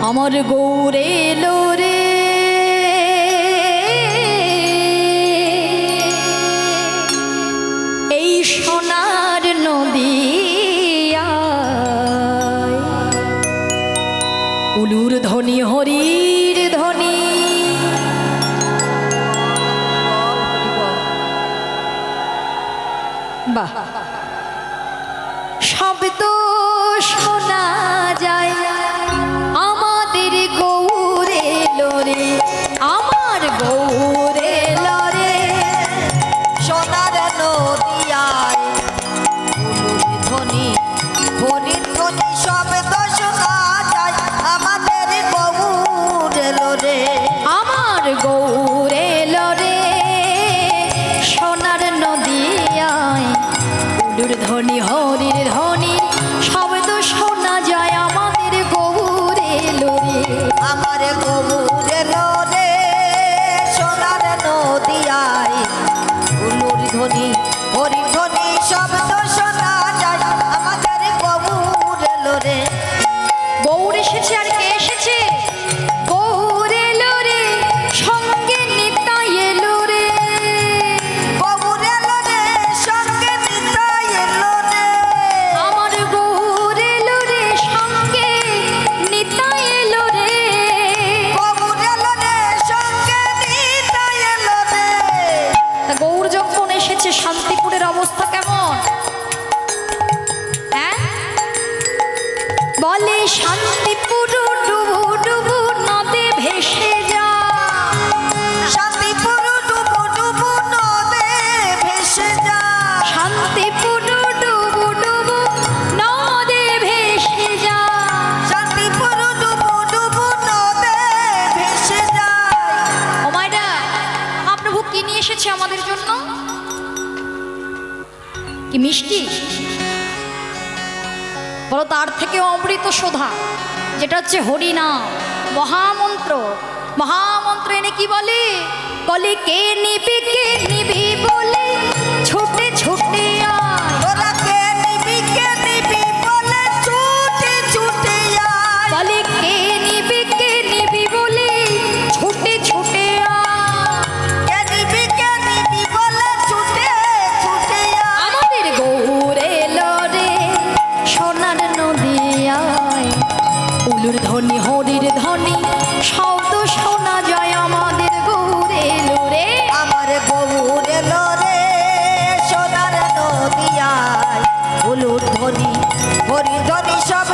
আমার গৌরে লোরে এই সোনার নদী উলুর ধ্বনি হরির ধ্বনি বাহ শব্দ শোনা যায় আমাদের গৌরে লোরে আমার গৌরে লোরে সোনার নদিয়ায় উলুর ধ্বনি হরির ধ্বনি শব্দ শোনা যায় আমাদের গৌরে লোরে আমার গৌরে লোরে সোনার নদিয়ায় উলুর ধ্বনি হরির ধ্বনি শব্দ শোনা যায় আমাদের গৌরে লোরে আমার গৌরে লোরে সোনার নদিয়ায় উলুর ধ্বনি হরির ধ্বনি শব্দ শোনা যায় আমাদের গৌরে লোরে গৌর এসেছে আর কে এসেছে গৌরে লোরে সঙ্গে নিতাই এলো রে গৌরে লোরে সঙ্গে নিতাই এলো রে আমার গৌরে লোরে সঙ্গে নিতাই এলো রে গৌরে লোরে সঙ্গে নিতাই এলো রে তা গৌর যখন এসেছে শান্তিপুরের অবস্থা কেমন হ্যাঁ বলে শান্তিপুর ডুবু ডুবু নদে ভেসে যা শান্তিপুর ডুবু ডুবু নদে ভেসে যা শান্তিপুর ডুবু ডুবু নদে ভেসে যা শান্তিপুর ডুবু ডুবু নদে ভেসে যায় ও মাইডা মহাপ্রভু কি নিয়ে এসেছে আমাদের জন্য কি মিষ্টি বলো তার থেকে অমৃত শোধা যেটা হচ্ছে হরিনাম মহামন্ত্র মহামন্ত্র এনে কি বলে বলে কে নিবি বলে ছুটে ছুটে আয় তোরা কে নিবি বলে ছুটে ছুটে আয় বলে কে নিবি বলে ছুটে ছুটে আয় কে নিবি বলে ছুটে ছুটে আয় আমাদের গৌরে লোরে সোনার নদিয়ায় উলুর ধ্বনি হরির ধ্বনি শব্দ শোনা যায় আমাদের গৌরে লোরে আমার গৌরে লোরে সোনার নদিয়ায় উলুর ধ্বনি হরি ধ্বনি শব্দ